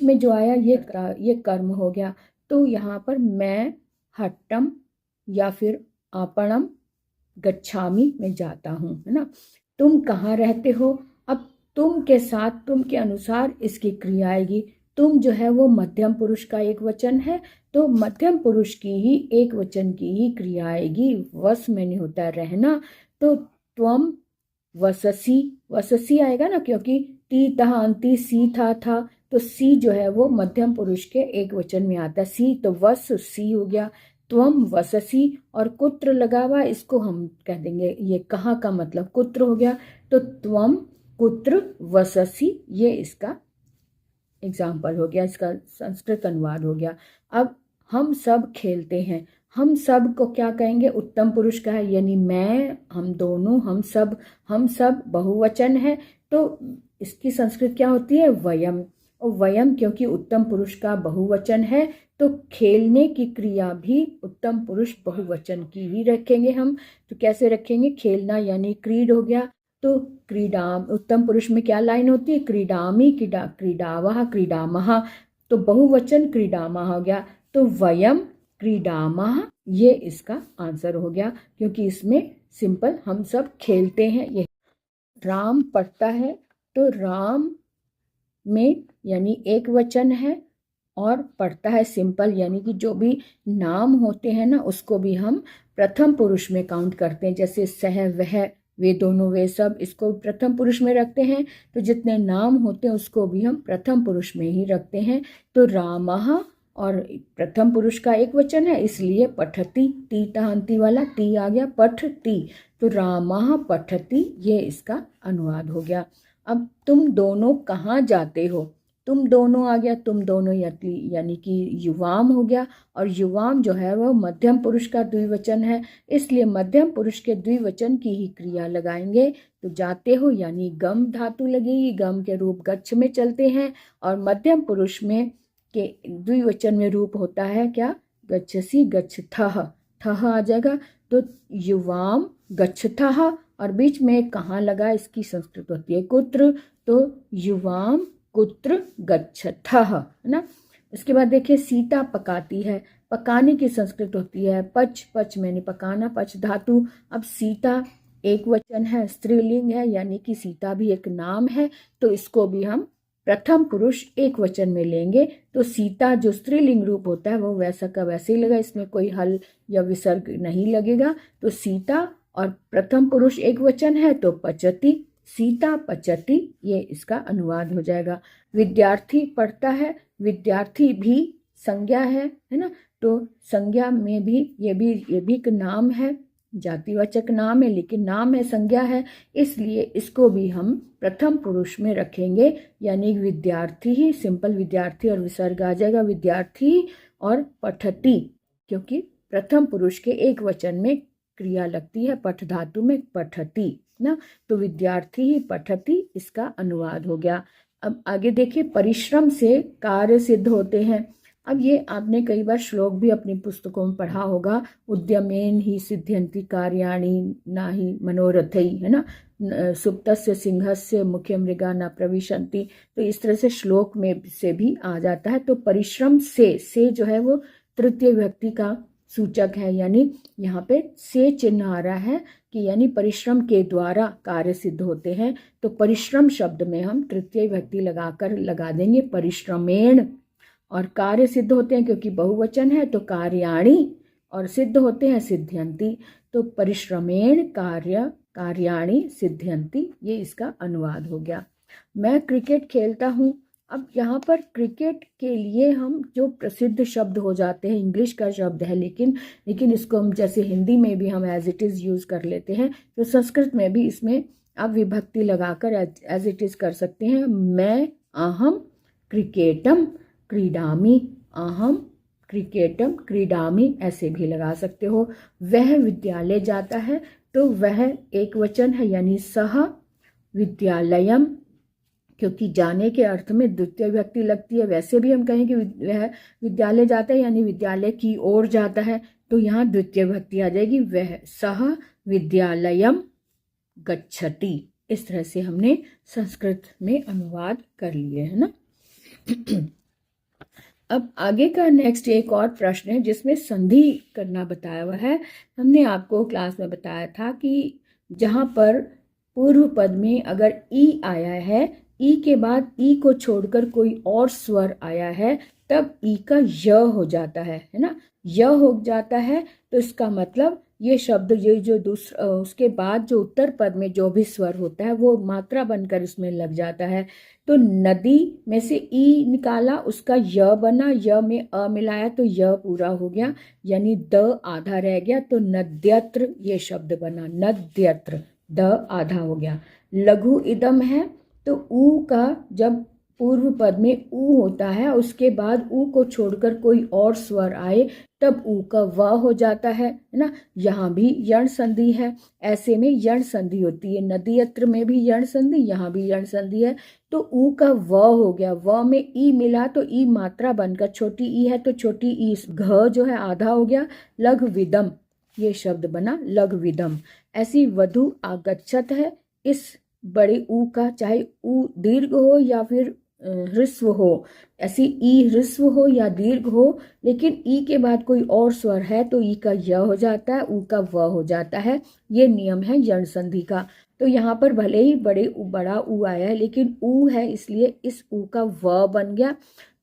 में जो आया ये कर्म हो गया। तो यहाँ पर मैं हट्टम या फिर आपणम गच्छामि में जाता हूँ, है ना। तुम कहाँ रहते हो, अब तुम के साथ तुम के अनुसार इसकी क्रिया आएगी। तुम जो है वो मध्यम पुरुष का एक वचन है, तो मध्यम पुरुष की ही एक वचन की ही क्रिया आएगी। वस में नहीं होता रहना, तो त्वम वससी, वससी आएगा ना, क्योंकि ती तहा अंति सी था, तो सी जो है वो मध्यम पुरुष के एक वचन में आता है, सी, तो वस सी हो गया। त्वम वससी, और कुत्र लगा हुआ, इसको हम कह देंगे ये कहाँ का मतलब कुत्र हो गया, तो त्वम कुत्र वससी, ये इसका एग्जाम्पल हो गया, इसका संस्कृत अनुवाद हो गया। अब हम सब खेलते हैं, हम सब को क्या कहेंगे, उत्तम पुरुष का है, यानी मैं, हम दोनों, हम सब बहुवचन है, तो इसकी संस्कृत क्या होती है, वयम। और वयम क्योंकि उत्तम पुरुष का बहुवचन है, तो खेलने की क्रिया भी उत्तम पुरुष बहुवचन की ही रखेंगे हम। तो कैसे रखेंगे, खेलना यानी क्रीड हो गया, तो क्रीडा उत्तम पुरुष में क्या लाइन होती है, क्रीडामी, क्रीडावः, क्रीडामः, तो बहुवचन क्रीडामः हो गया, तो वयम क्रीडामः, ये इसका आंसर हो गया, क्योंकि इसमें सिंपल हम सब खेलते हैं। ये राम पढ़ता है, तो राम में यानी एक वचन है, और पढ़ता है सिंपल, यानी कि जो भी नाम होते हैं ना उसको भी हम प्रथम पुरुष में काउंट करते हैं, जैसे सह, वह, वे दोनों, वे सब, इसको प्रथम पुरुष में रखते हैं। तो जितने नाम होते हैं उसको भी हम प्रथम पुरुष में ही रखते हैं। तो रामः, और प्रथम पुरुष का एक वचन है, इसलिए पठति, ती तहांति वाला ती आ गया, पठति, तो रामः पठति, ये इसका अनुवाद हो गया। अब तुम दोनों कहाँ जाते हो, तुम दोनों आ गया, तुम दोनों यानी कि युवाम हो गया, और युवाम जो है वह मध्यम पुरुष का द्विवचन है, इसलिए मध्यम पुरुष के द्विवचन की ही क्रिया लगाएंगे। तो जाते हो यानी गम धातु लगेगी, गम के रूप गच्छ में चलते हैं, और मध्यम पुरुष में के द्विवचन में रूप होता है क्या, गच्छसी, गच्छथः, थः आ जाएगा, तो युवाम गच्छथः, और बीच में कहाँ लगा, इसकी संस्कृत होती है कुत्र, तो युवाम कुत्र गच्छथः, है ना। इसके बाद देखिए सीता पकाती है, पकाने की संस्कृत होती है पच, पच मैंने पकाना, पच धातु। अब सीता एक वचन है, स्त्रीलिंग है, यानी कि सीता भी एक नाम है, तो इसको भी हम प्रथम पुरुष एक वचन में लेंगे। तो सीता जो स्त्रीलिंग रूप होता है वो वैसा का वैसे ही लगा, इसमें कोई हल या विसर्ग नहीं लगेगा। तो सीता और प्रथम पुरुष एक वचन है, तो पचती, सीता पचती, ये इसका अनुवाद हो जाएगा। विद्यार्थी पढ़ता है, विद्यार्थी भी संज्ञा है ना, तो संज्ञा में भी ये भी एक नाम है, जातिवाचक नाम है, लेकिन नाम है, संज्ञा है, इसलिए इसको भी हम प्रथम पुरुष में रखेंगे, यानी विद्यार्थी ही, सिंपल विद्यार्थी और विसर्ग आ जाएगा, विद्यार्थी और पठती, क्योंकि प्रथम पुरुष के एक वचन में क्रिया लगती है, पठ धातु में पठती ना, तो विद्यार्थी ही पठती, इसका अनुवाद हो गया। अब आगे देखिए, परिश्रम से कार्य सिद्ध होते हैं। अब ये आपने कई बार श्लोक भी अपनी पुस्तकों में पढ़ा होगा, उद्यमेन ही सिद्ध्यन्ति कार्याणि नाही मनोरथै, है ना, सुप्तस्य सिंहस्य मुख्य मृगा न प्रविशन्ति, तो इस तरह से श्लोक में से भी आ जाता है। तो परिश्रम से जो है वो तृतीय व्यक्ति का सूचक है, यानी यहाँ पे से चिन्ह आ रहा है कि यानी परिश्रम के द्वारा कार्य सिद्ध होते हैं। तो परिश्रम शब्द में हम तृतीय व्यक्ति लगाकर लगा देंगे परिश्रमेण, और कार्य सिद्ध होते हैं क्योंकि बहुवचन है, तो कार्याणि, और सिद्ध होते हैं सिद्ध्यन्ति, तो परिश्रमेण कार्याणि सिद्ध्यन्ति, ये इसका अनुवाद हो गया। मैं क्रिकेट खेलता हूँ। अब यहाँ पर क्रिकेट के लिए हम जो प्रसिद्ध शब्द हो जाते हैं, इंग्लिश का शब्द है, लेकिन इसको हम जैसे हिंदी में भी हम एज इट इज़ यूज़ कर लेते हैं, तो संस्कृत में भी इसमें आप विभक्ति लगाकर एज इट इज़ कर सकते हैं। मैं अहम क्रिकेटम क्रीडामी, अहम क्रिकेटम क्रीडामी, ऐसे भी लगा सकते हो। वह विद्यालय जाता है, तो वह एक वचन है, यानी सह विद्यालयम, क्योंकि जाने के अर्थ में द्वितीय व्यक्ति लगती है। वैसे भी हम कहें कि वह विद्यालय जाता है यानी विद्यालय की ओर जाता है, तो यहाँ द्वितीय व्यक्ति आ जाएगी, वह सह विद्यालयम गच्छति। इस तरह से हमने संस्कृत में अनुवाद कर लिए, है ना। अब आगे का नेक्स्ट एक और प्रश्न है जिसमें संधि करना बताया हुआ है। हमने आपको क्लास में बताया था कि जहाँ पर पूर्व पद में अगर ई आया है, ई के बाद ई को छोड़कर कोई और स्वर आया है, तब ई का य हो जाता है ना, य हो जाता है। तो इसका मतलब ये शब्द, ये जो दूसरा उसके बाद जो उत्तर पद में जो भी स्वर होता है वो मात्रा बनकर इसमें लग जाता है। तो नदी में से ई निकाला, उसका य बना, य में अ मिलाया तो य पूरा हो गया, यानी द आधा रह गया, तो नद्यत्र ये शब्द बना, नद्यत्र, द आधा हो गया। लघु इदम है तो ऊ का जब पूर्व पद में ऊ होता है, उसके बाद ऊ को छोड़कर कोई और स्वर आए तब ऊ का व हो जाता है ना। यहाँ भी यण संधि है, ऐसे में यण संधि होती है। नदीयत्र में भी यण संधि, यहाँ भी यण संधि है, तो ऊ का व हो गया। व में ई मिला तो ई मात्रा बनकर, छोटी ई है तो छोटी ई, घ जो है आधा हो गया, लघु विदम ये शब्द बना, लघु विदम। ऐसी वधु आगच्छत है, इस बड़े ऊ का चाहे ऊ दीर्घ हो या फिर ह्रस्व हो, ऐसी ई ह्रस्व हो या दीर्घ हो, लेकिन ई के बाद कोई और स्वर है तो ई का य हो जाता है, ऊ का व हो जाता है। ये नियम है यण संधि का। तो यहाँ पर भले ही बड़ा ऊ आया है, लेकिन ऊ है इसलिए इस ऊ का व बन गया,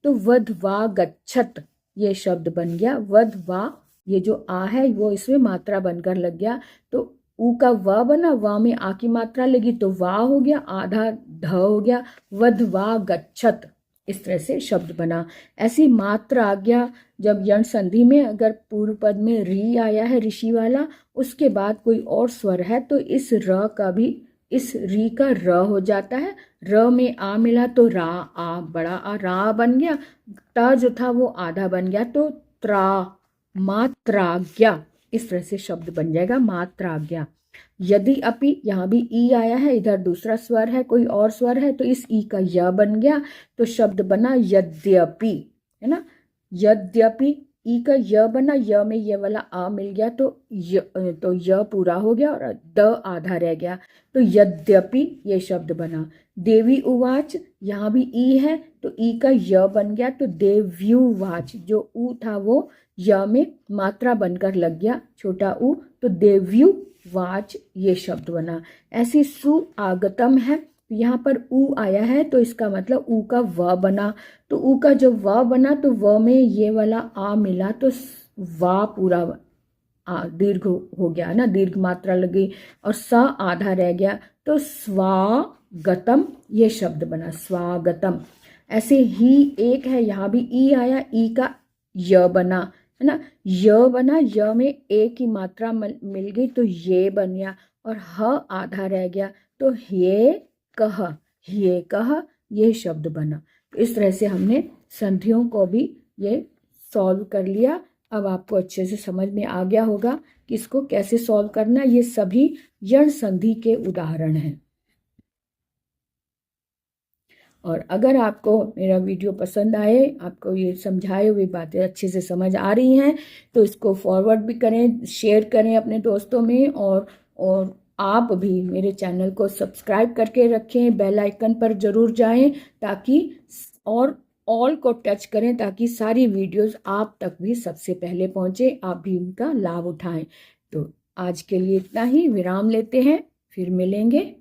तो वधवा गच्छत ये शब्द बन गया। वधवा ये जो आ है वो इसमें मात्रा बनकर लग गया, तो ऊ का व बना, व में आ की मात्रा लगी तो वा हो गया, आधा ध हो गया, वधवा गच्छत, इस तरह से शब्द बना। ऐसी मात्रा आ गया जब यण संधि में अगर पूर्व पद में री आया है, ऋषि वाला, उसके बाद कोई और स्वर है तो इस र का भी, इस री का र हो जाता है। र में आ मिला तो रा, आ बड़ा आ रा बन गया, ता जो था वो आधा बन गया, तो त्रा, मात्राज्ञा, इस तरह से शब्द बन जाएगा, मात्राज्ञा। यदि अपि, यहाँ भी ई आया है, इधर दूसरा स्वर है, कोई और स्वर है, तो इस ई का य बन गया, तो शब्द बना यद्यपि, है ना। यद्यपि ई का य बना, य में ये वाला आ मिल गया तो य पूरा हो गया और द आधा रह गया, तो यद्यपि ये शब्द बना। देवी उवाच, यहाँ भी ई है तो ई का य बन गया, तो देव्युवाच, जो ऊ था वो य में मात्रा बनकर लग गया, छोटा ऊ, तो देव्यु वाच ये शब्द बना। ऐसे सु आगतम है, यहाँ पर ऊ आया है तो इसका मतलब ऊ का व बना, तो ऊ का जब व बना तो व में ये वाला आ मिला तो वा पूरा दीर्घ हो गया ना, दीर्घ मात्रा लगी, और स आधा रह गया, तो स्वागतम ये शब्द बना, स्वागतम। ऐसे ही एक है, यहाँ भी ई आया, ई का य बना, है ना, य बना, य में ए की मात्रा मिल गई तो ये बन गया, और ह आधा रह गया तो ये कह ये शब्द बना। तो इस तरह से हमने संधियों को भी ये सॉल्व कर लिया। अब आपको अच्छे से समझ में आ गया होगा कि इसको कैसे सॉल्व करना। ये सभी यण संधि के उदाहरण हैं। और अगर आपको मेरा वीडियो पसंद आए, आपको ये समझाए हुई बातें अच्छे से समझ आ रही हैं, तो इसको फॉरवर्ड भी करें, शेयर करें अपने दोस्तों में, और आप भी मेरे चैनल को सब्सक्राइब करके रखें, बेल आइकन पर ज़रूर जाएं ताकि, और ऑल को टच करें ताकि सारी वीडियोस आप तक भी सबसे पहले पहुंचे, आप भी उनका लाभ उठाएं। तो आज के लिए इतना ही, विराम लेते हैं, फिर मिलेंगे।